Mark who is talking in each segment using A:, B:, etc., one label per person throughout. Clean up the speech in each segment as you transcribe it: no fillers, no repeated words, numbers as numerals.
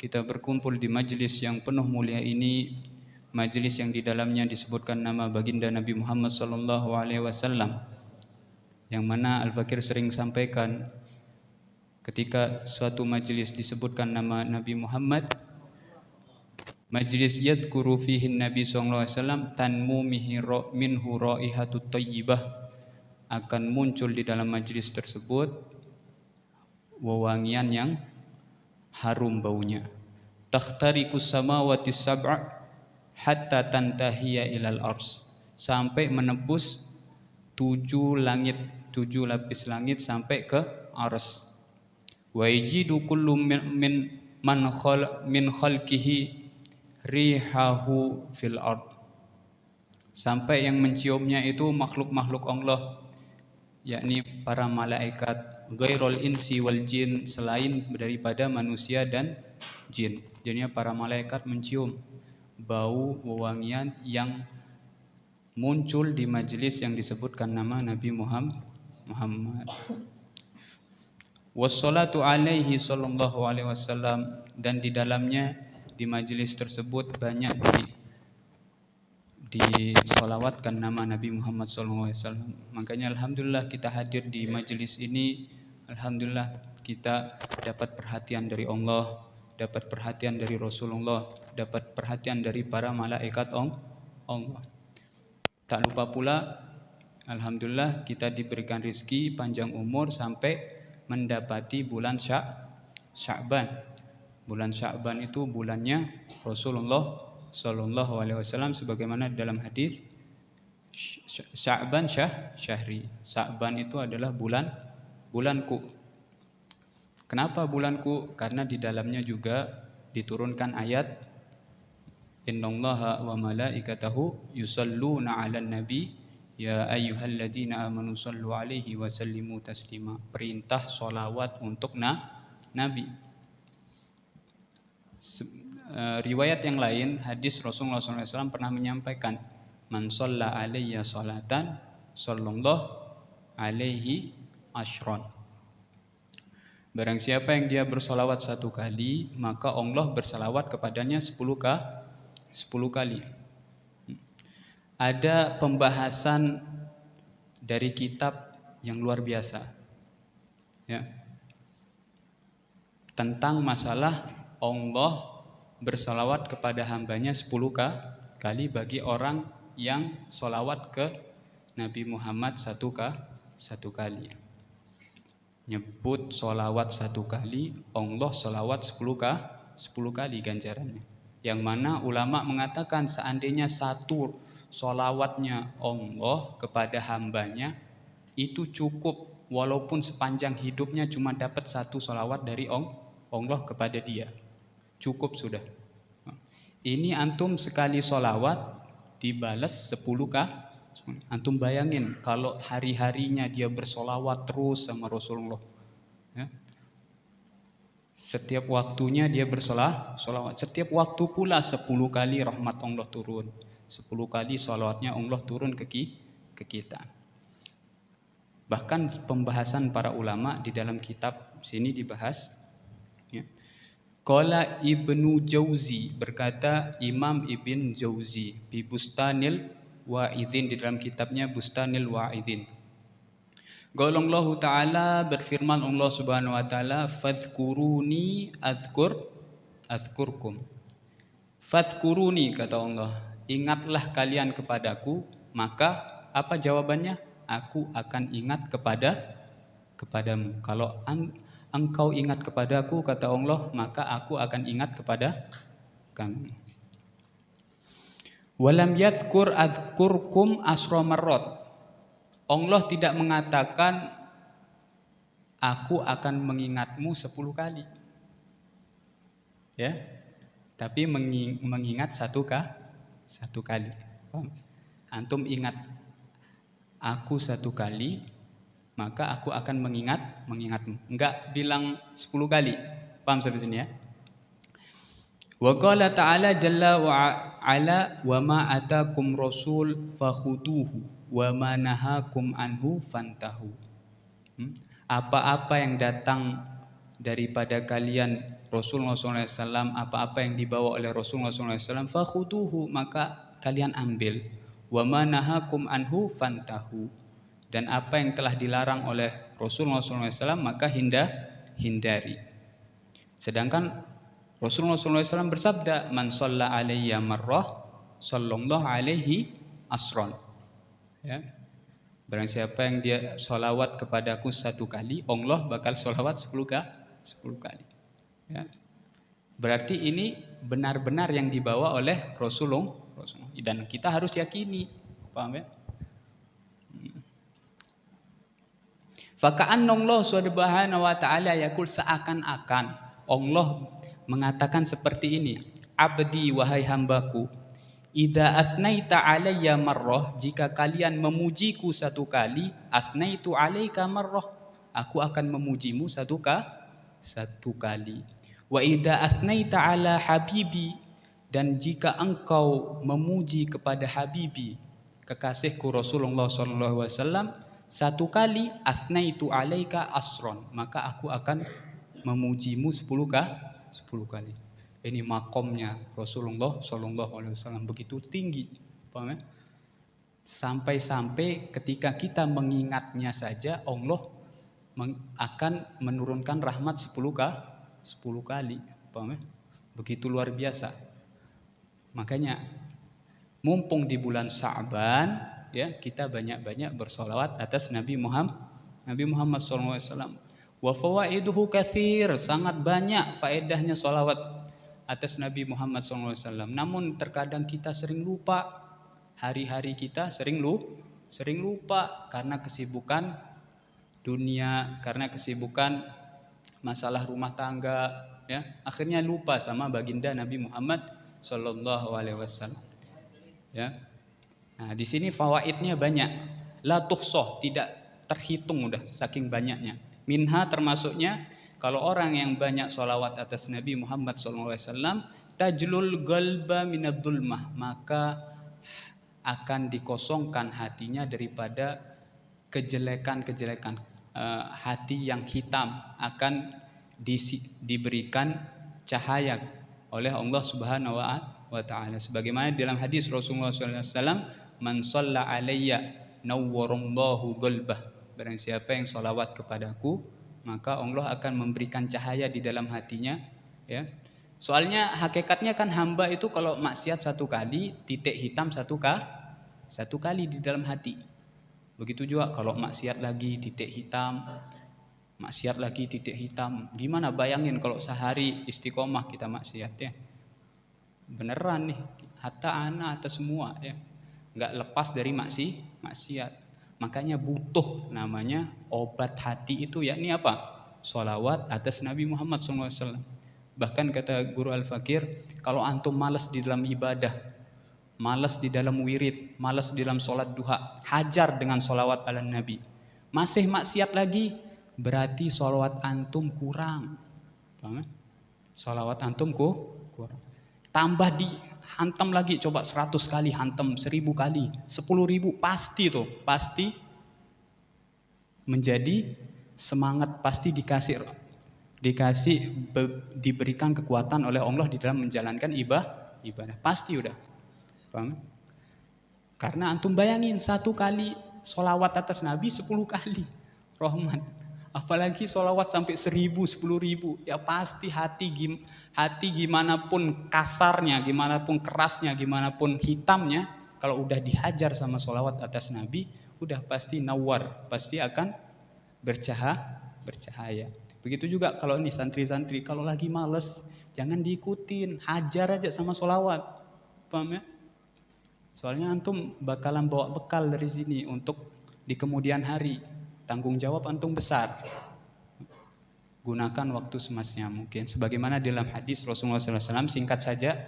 A: kita berkumpul di majelis yang penuh mulia ini, majelis yang di dalamnya disebutkan nama baginda Nabi Muhammad SAW, yang mana Al-Fakir sering sampaikan, ketika suatu majelis disebutkan nama Nabi Muhammad, majlis yadhkuru fihi Nabi SAW, tanmu minhu raihatut thayyibah, akan muncul di dalam majlis tersebut wewangian yang harum baunya. Takhtariqus samawati sab'a hatta tantahiya ilal ars, sampai menembus 7 langit, 7 lapis langit sampai ke ars. Wa yajidu kullu min khalqihi rihahu fil ard, sampai yang menciumnya itu makhluk-makhluk Allah, yakni para malaikat, ghairul insi wal jin, selain daripada manusia dan jin. Jadinya para malaikat mencium bau wewangian yang muncul di majelis yang disebutkan nama Nabi Muhammad. Wassalatu alaihi sallallahu alaihi wasallam, dan di dalamnya di majelis tersebut banyak disolawatkan nama Nabi Muhammad SAW. Makanya alhamdulillah kita hadir di majelis ini. Alhamdulillah kita dapat perhatian dari Allah, dapat perhatian dari Rasulullah, dapat perhatian dari para malaikat Allah. Tak lupa pula alhamdulillah kita diberikan rezeki panjang umur sampai mendapati bulan Sya'ban. Bulan Sya'ban itu bulannya Rasulullah Sallallahu Alaihi Wasallam, sebagaimana dalam hadis Sya'ban syahri. Sya'ban itu adalah bulanku. Kenapa bulanku? Karena di dalamnya juga diturunkan ayat Innallaha wa malaikatahu yusalluna 'alan nabi ya ayyuhalladzina amanu sallu 'alaihi wa sallimu taslima. Perintah sholawat untuk nabi. Riwayat yang lain, hadis Rasulullah SAW pernah menyampaikan, man shalla alayya salatan sallallahu alaihi ashron. Barang siapa yang dia bersolawat 1 kali, maka Allah bersalawat kepadanya 10 kali. Ada pembahasan dari kitab yang luar biasa, ya, tentang masalah Allah bersalawat kepada hambanya 10 kali bagi orang yang solawat ke Nabi Muhammad 1 kali. Nyebut solawat 1 kali, Allah solawat 10 kali ganjarannya. Yang mana ulama mengatakan seandainya satu solawatnya Allah kepada hambanya itu cukup, walaupun sepanjang hidupnya cuma dapat 1 solawat dari Allah kepada dia, cukup sudah. Ini antum sekali solawat dibalas 10 kali. Antum bayangin kalau hari-harinya dia bersolawat terus sama Rasulullah, ya. Setiap waktunya dia bersolawat. Setiap waktu pula 10 kali rahmat Allah turun, 10 kali solawatnya Allah turun ke kita. Bahkan pembahasan para ulama di dalam kitab sini dibahas, ya. Qala Ibnu Jauzi, berkata Imam Ibn Jauzi di Bustanil Wa'idin, di dalam kitabnya Bustanil Wa'idin. Qaulallahu ta'ala, berfirman Allah Subhanahu wa taala, fadhkuruni adzkurkum. Fadhkuruni, kata Allah, ingatlah kalian kepadaku, maka apa jawabannya? Aku akan ingat kepadamu. Kalau engkau ingat kepadaku, kata Allah, maka aku akan ingat kepada kamu. Walam yadhkur adzkurkum asra marrat. Allah tidak mengatakan aku akan mengingatmu 10 kali. Ya. Tapi mengingat 1 kali. Antum ingat aku 1 kali, maka aku akan mengingatmu. Enggak bilang 10 kali. Paham sampai sini, ya? Wa qala ta'ala jalla wa ala wa ma atakum rasul fakhuduhu wa ma nahakum anhu fantahu. Apa-apa yang datang daripada kalian Rasulullah SAW, apa-apa yang dibawa oleh Rasulullah SAW, fakhuduhu, maka kalian ambil. Wa ma nahakum anhu fantahu, dan apa yang telah dilarang oleh Rasulullah SAW maka hindari. Sedangkan Rasulullah SAW bersabda, man shalla alayya marrah sallallahu alaihi asron. Ya. Barang siapa yang dia sholawat kepadaku 1 kali, Allah bakal sholawat 10 kali. Ya. Berarti ini benar-benar yang dibawa oleh Rasulullah, dan kita harus yakini, paham ya? Faka'anna Allah subhanahu wa ta'ala yaqul, seakan-akan Allah mengatakan seperti ini, abdi, wahai hambaku, idza athnaita alayya marrah, jika kalian memujiku 1 kali, athnaitu alaika marrah, aku akan memujimu 1 kali. Wa idza athnaita ala habibi, dan jika engkau memuji kepada habibi, kekasihku Rasulullah sallallahu alaihi wasallam, 1 kali, athnaitu alaika asron, maka aku akan memujimu 10 kali. Ini makomnya Rasulullah sallallahu alaihi wasallam begitu tinggi, paham ya? Sampai-sampai ketika kita mengingatnya saja Allah akan menurunkan rahmat 10 kali, paham ya? Begitu luar biasa. Makanya mumpung di bulan Sya'ban, ya, kita banyak-banyak bersolawat atas Nabi Muhammad SAW. Wa fawaiduhu katsir, sangat banyak faedahnya solawat atas Nabi Muhammad SAW. Namun terkadang kita sering lupa, hari-hari kita sering lupa karena kesibukan dunia, karena kesibukan masalah rumah tangga, ya, akhirnya lupa sama baginda Nabi Muhammad sallallahu alaihi wasallam. Ya. Nah, di sini fawaidnya banyak. La tuhsah, tidak terhitung udah saking banyaknya. Minha termasuknya, kalau orang yang banyak sholawat atas Nabi Muhammad sallallahu alaihi wasallam, tajlul qalba minad dhulmah, maka akan dikosongkan hatinya daripada kejelekan-kejelekan. Hati yang hitam akan diberikan cahaya oleh Allah Subhanahu wa ta'ala. Sebagaimana dalam hadis Rasulullah SAW, man shalla alayya nawwarallahu qalbah, barang siapa yang sholawat kepadaku maka Allah akan memberikan cahaya di dalam hatinya, ya. Soalnya hakikatnya kan hamba itu kalau maksiat 1 kali, titik hitam 1 kali di dalam hati. Begitu juga kalau maksiat lagi, titik hitam, maksiat lagi, titik hitam. Gimana bayangin kalau sehari istiqomah kita maksiat, ya. Beneran nih, hatta semua, ya. Nggak lepas dari maksiat. Makanya butuh namanya obat hati itu, yakni apa? Sholawat atas Nabi Muhammad SAW. Bahkan kata Guru Al-Fakir, kalau antum malas di dalam ibadah, malas di dalam wirid, malas di dalam sholat duha, hajar dengan sholawat ala Nabi. Masih maksiat lagi, berarti sholawat antum kurang. Paham? Sholawat antum kurang. Tambah dihantam lagi, coba 100 kali hantam, 1000 kali, 10.000, pasti menjadi semangat, pasti diberikan kekuatan oleh Allah di dalam menjalankan ibadah. Pasti udah. Paham? Karena antum bayangin 1 kali sholawat atas Nabi 10 kali rahmat. Apalagi sholawat sampai 1000, 10.000, ya pasti hati gimana pun kasarnya, gimana pun kerasnya, gimana pun hitamnya, kalau udah dihajar sama sholawat atas Nabi, udah pasti nawar, pasti akan bercahaya. Begitu juga kalau nih santri-santri, kalau lagi males, jangan diikutin, hajar aja sama sholawat, paham ya? Soalnya antum bakalan bawa bekal dari sini untuk di kemudian hari. Tanggung jawab antum besar. Gunakan waktu semestinya mungkin. Sebagaimana dalam hadis Rasulullah SAW, singkat saja,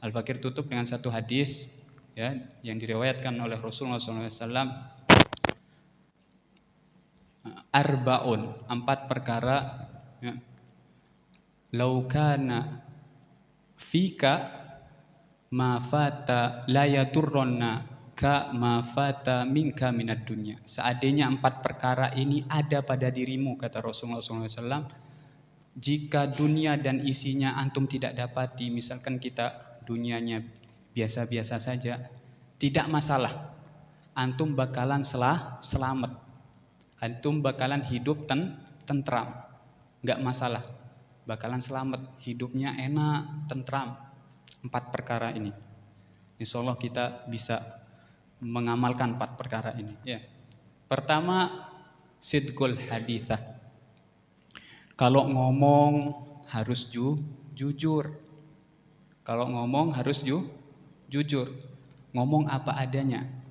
A: Al-Fakir tutup dengan 1 hadis, ya, yang diriwayatkan oleh Rasulullah SAW. Arbaun, 4 perkara, ya. Laukana fika ma fata la yadurronna ka ma fata minka minad dunya. Seandainya 4 perkara ini ada pada dirimu, kata Rasulullah SAW, Jika dunia dan isinya antum tidak dapati, misalkan kita dunianya biasa-biasa saja, tidak masalah. Antum bakalan selamat. Antum bakalan hidup tentram. Nggak masalah. Bakalan selamat. Hidupnya enak, tentram. 4 perkara ini. Insya Allah kita bisa mengamalkan 4 perkara ini. Ya. Pertama, sidqul hadithah. Kalau ngomong harus jujur. Kalau ngomong harus jujur. Ngomong apa adanya.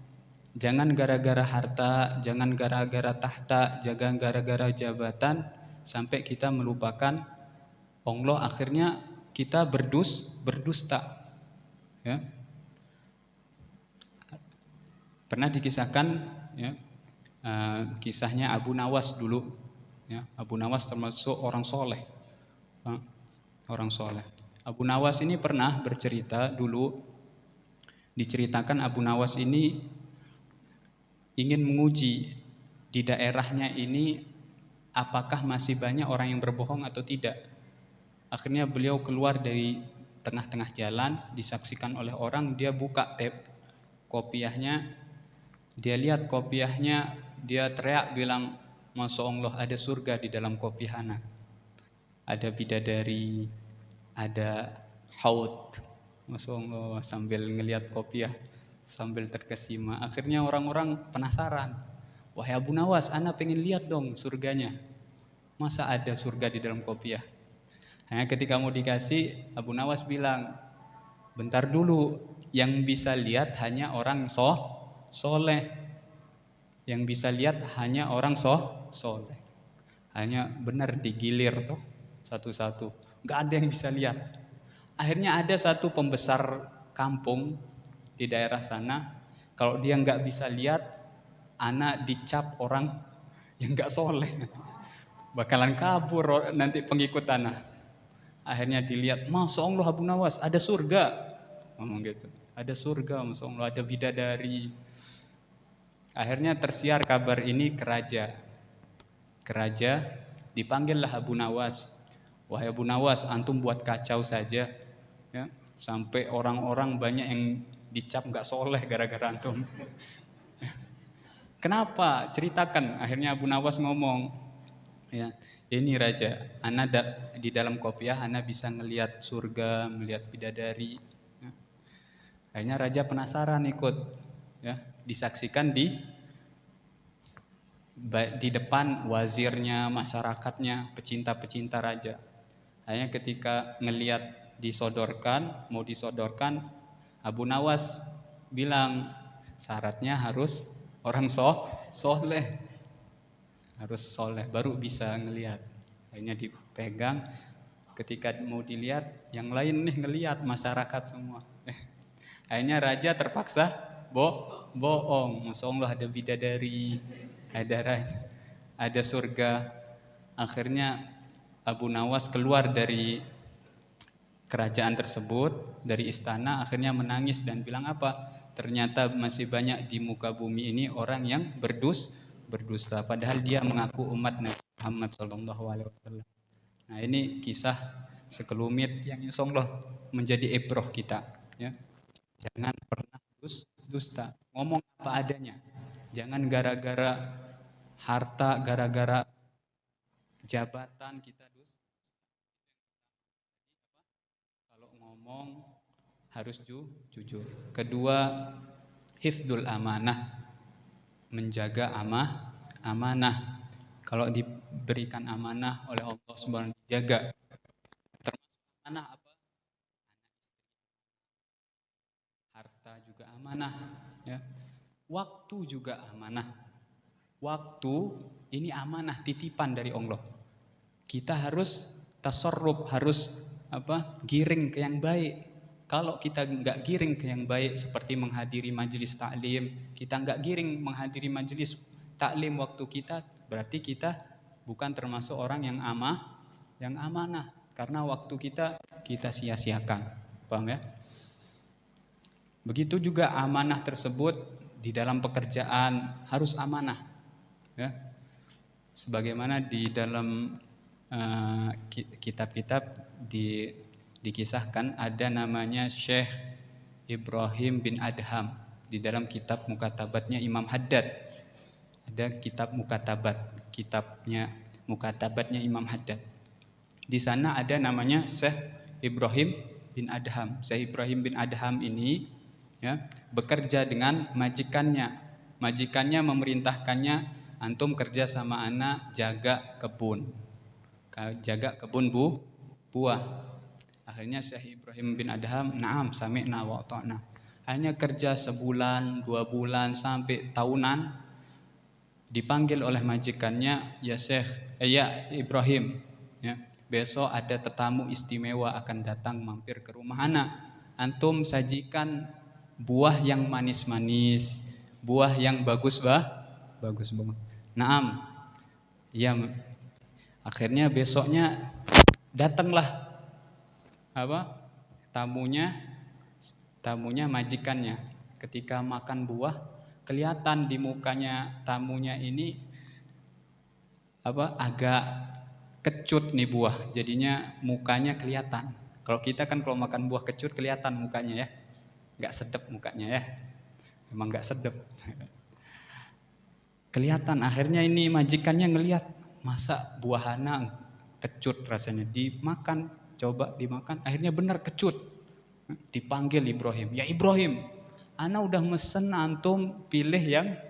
A: Jangan gara-gara harta, jangan gara-gara tahta, jangan gara-gara jabatan sampai kita melupakan Allah, akhirnya kita berdusta. Ya. Pernah dikisahkan ya, kisahnya Abu Nawas dulu. Ya, Abu Nawas termasuk orang soleh. Orang soleh. Abu Nawas ini pernah bercerita dulu. Diceritakan Abu Nawas ini ingin menguji di daerahnya ini apakah masih banyak orang yang berbohong atau tidak. Akhirnya beliau keluar dari tengah-tengah jalan, disaksikan oleh orang, dia buka tab kopiahnya, dia lihat kopiahnya, dia teriak bilang, Masya Allah, ada surga di dalam kopiah ana. Ada bidadari, ada haud. Masya Allah, sambil ngelihat kopiah, sambil terkesima. Akhirnya orang-orang penasaran. Wahai Abu Nawas, ana pengen lihat dong surganya. Masa ada surga di dalam kopiah? Hanya ketika mau dikasih, Abu Nawas bilang, bentar dulu, yang bisa lihat hanya orang soleh. Yang bisa lihat hanya orang soleh. Hanya benar digilir tuh satu-satu. Gak ada yang bisa lihat. Akhirnya ada satu pembesar kampung di daerah sana, kalau dia nggak bisa lihat, anak dicap orang yang nggak soleh, bakalan kabur nanti pengikut anak. Akhirnya dilihat, Masya Allah Abu Nawas, ada surga, ngomong gitu, ada surga, Masya Allah, ada bidadari. Akhirnya tersiar kabar ini ke raja. Dipanggillah Abu Nawas. Wahai Abu Nawas, antum buat kacau saja, ya, sampai orang-orang banyak yang dicap nggak soleh gara-gara antum. Kenapa? Ceritakan. Akhirnya Abu Nawas ngomong, ya, ini raja, ana di dalam kopiah ana bisa ngelihat surga, melihat bidadari. Ya. Akhirnya raja penasaran ikut, ya, disaksikan di depan wazirnya, masyarakatnya, pecinta-pecinta raja. Akhirnya ketika ngelihat mau disodorkan, Abu Nawas bilang syaratnya harus orang soleh, harus soleh baru bisa ngelihat. Akhirnya dipegang, ketika mau dilihat, yang lain nih ngelihat, masyarakat semua. Akhirnya raja terpaksa bohong. Masya Allah ada bidadari, ada surga. Akhirnya Abu Nawas keluar dari kerajaan tersebut, dari istana, akhirnya menangis dan bilang apa? Ternyata masih banyak di muka bumi ini orang yang berdusta, padahal dia mengaku umat Nabi Muhammad SAW. Nah, ini kisah sekelumit yang insya Allah menjadi ibrah kita. Ya. Jangan pernah dusta, ngomong apa adanya. Jangan gara-gara harta, gara-gara jabatan kita dusta. Kalau ngomong harus jujur. Kedua, hifdzul amanah, menjaga amanah. Kalau diberikan amanah oleh Allah Subhanahu wa taala, dijaga. Termasuk amanah apa? Harta juga amanah, ya. Waktu juga amanah. Waktu ini amanah, titipan dari Allah. Kita harus tasarruf, harus giring ke yang baik. Kalau kita nggak giring ke yang baik, seperti menghadiri majelis taklim, kita nggak giring menghadiri majelis taklim waktu kita, berarti kita bukan termasuk orang yang amanah, karena waktu kita sia-siakan. Paham ya? Begitu juga amanah tersebut di dalam pekerjaan harus amanah, ya. Sebagaimana di dalam kitab-kitab dikisahkan ada namanya Syekh Ibrahim bin Adham di dalam kitab Mukatabatnya Imam Haddad. Ada kitab Mukatabatnya Imam Haddad. Di sana ada namanya Syekh Ibrahim bin Adham. Syekh Ibrahim bin Adham ini ya, bekerja dengan majikannya. Majikannya memerintahkannya, antum kerja sama anak jaga kebun buah. Akhirnya Syekh Ibrahim bin Adham, na'am sami'na wa ata'na. Hanya kerja sebulan, 2 bulan sampai tahunan, dipanggil oleh majikannya, ya Ibrahim, ya, besok ada tetamu istimewa akan datang mampir ke rumah anak. Antum sajikan buah yang manis-manis, buah yang bagus banget. Naam. Ya, akhirnya besoknya datanglah tamunya majikannya. Ketika makan buah, kelihatan di mukanya tamunya ini agak kecut nih buah, jadinya mukanya kelihatan. Kalau kita kan kalau makan buah kecut kelihatan mukanya ya, nggak sedap mukanya ya, emang nggak sedap. Kelihatan. Akhirnya ini majikannya ngelihat, masa buah anak kecut rasanya, dimakan, coba dimakan, akhirnya benar kecut. Dipanggil Ibrahim, ya Ibrahim, ana udah mesen antum pilih yang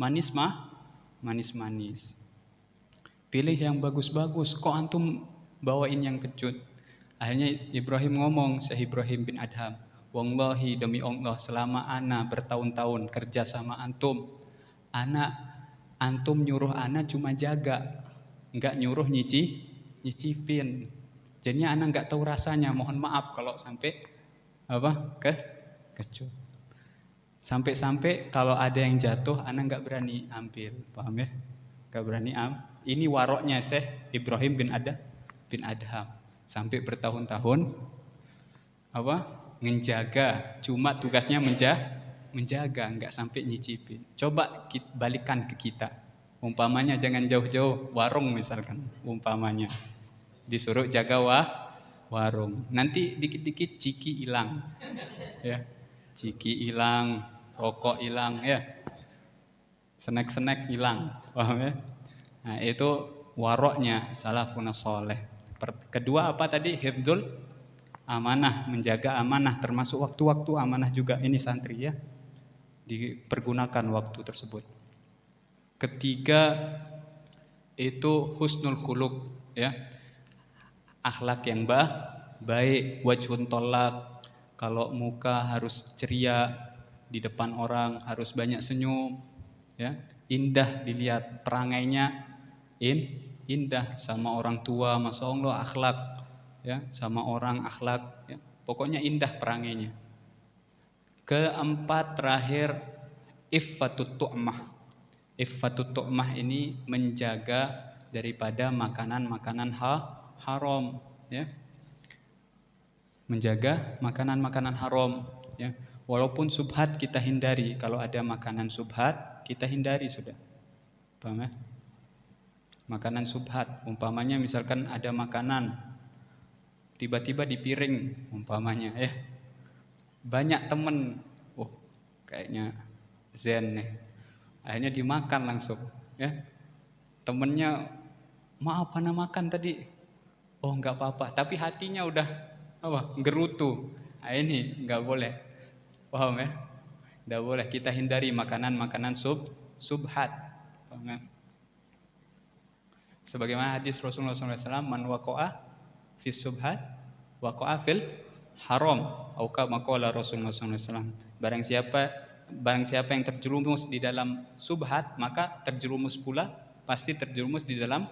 A: manis-manis. Pilih yang bagus-bagus, kok antum bawain yang kecut? Akhirnya Ibrahim ngomong, Syekh Ibrahim bin Adham, wallahi demi Allah, selama ana bertahun-tahun kerja sama antum nyuruh ana cuma jaga, enggak nyuruh nyicipin. Jadinya ana enggak tahu rasanya, mohon maaf kalau sampai kecut. Sampai kalau ada yang jatuh, ana enggak berani ambil, paham ya? Enggak berani Ini waroknya Syekh Ibrahim bin Adham. Sampai bertahun-tahun menjaga, cuma tugasnya menjaga, enggak sampai nyicipin. Coba balikan ke kita. Umpamanya jangan jauh-jauh, warung misalkan, umpamanya disuruh jaga warung. Nanti dikit-dikit ciki hilang. Ya. Ciki hilang, rokok hilang ya. Snack hilang, paham ya? Nah, itu waroknya salafun saleh. Kedua apa tadi? Hifdzul amanah, menjaga amanah, termasuk waktu-waktu amanah juga. Ini santri ya, dipergunakan waktu tersebut. Ketiga itu husnul khuluq ya, akhlak yang baik, wajhun tolak, kalau muka harus ceria, di depan orang harus banyak senyum ya, indah dilihat, perangainya indah, sama orang tua masya Allah akhlak ya, sama orang akhlak ya, pokoknya indah perangainya. Keempat terakhir iffatut tu'mah. Iffatut tu'mah ini menjaga daripada makanan-makanan haram ya. Menjaga makanan-makanan haram ya. Walaupun subhat kita hindari, kalau ada makanan subhat kita hindari sudah. Paham ya? Makanan subhat, umpamanya misalkan ada makanan tiba-tiba di piring umpamanya ya. Banyak temen, kayaknya zen nih. Akhirnya dimakan langsung ya. Temennya, maaf ana makan tadi. Oh enggak apa-apa, tapi hatinya udah gerutu. Nah, ini enggak boleh. Paham ya? Enggak boleh, kita hindari makanan-makanan subhat. Paham ya? Sebagaimana hadis Rasulullah SAW, man waqa'a fis subhat waqa'a fil haram, atau kama qala Rasulullah SAW. Barang siapa yang terjerumus di dalam subhat, maka terjerumus pula, pasti terjerumus di dalam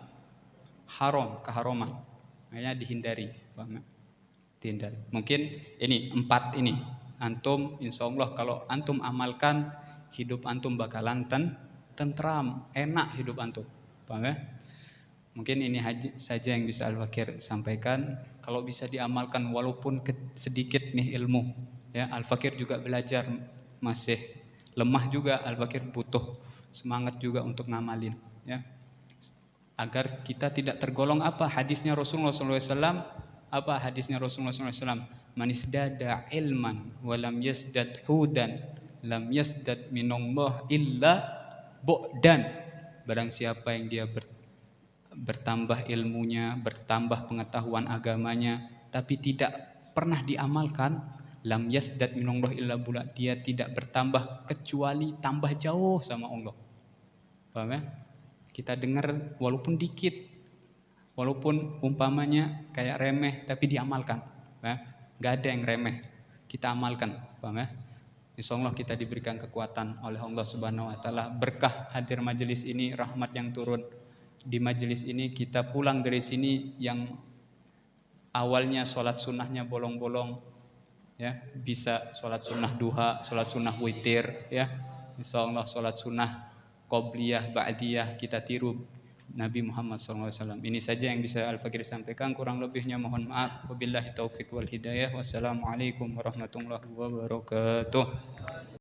A: haram, keharaman. Makanya dihindari. Dihindari. Mungkin ini 4 ini. Antum insyaallah kalau antum amalkan, hidup antum bakalan tentram, enak hidup antum. Paham ya? Mungkin ini saja yang bisa Al-Fakir sampaikan. Kalau bisa diamalkan walaupun sedikit nih ilmu ya, Al-Fakir juga belajar, masih lemah juga, Al-Fakir butuh semangat juga untuk ngamalin ya. agar kita tidak tergolong apa hadisnya Rasulullah SAW. Apa hadisnya Rasulullah SAW? Man isdada ilman walam yasdad hudan lam yasdad minallah illa bu'dan. Barang siapa yang dia bertambah ilmunya, bertambah pengetahuan agamanya, tapi tidak pernah diamalkan, lam yasdad minallah illa bu'dan, dia tidak bertambah kecuali tambah jauh sama Allah. Paham ya? Kita dengar walaupun dikit, walaupun umpamanya kayak remeh, tapi diamalkan. Ya? Gak ada yang remeh, kita amalkan. Paham ya? Insyaallah kita diberikan kekuatan oleh Allah Subhanahu wa taala. Berkah hadir majelis ini, rahmat yang turun di majelis ini. Kita pulang dari sini yang awalnya sholat sunnahnya bolong-bolong, ya bisa sholat sunnah duha, sholat sunnah witir, ya insyaallah sholat sunnah qobliyah, ba'diyah, kita tiru Nabi Muhammad SAW. Ini saja yang bisa Al-Fakir sampaikan, kurang lebihnya mohon maaf. Wabillahi taufiq wal hidayah. Wassalamualaikum warahmatullahi wabarakatuh.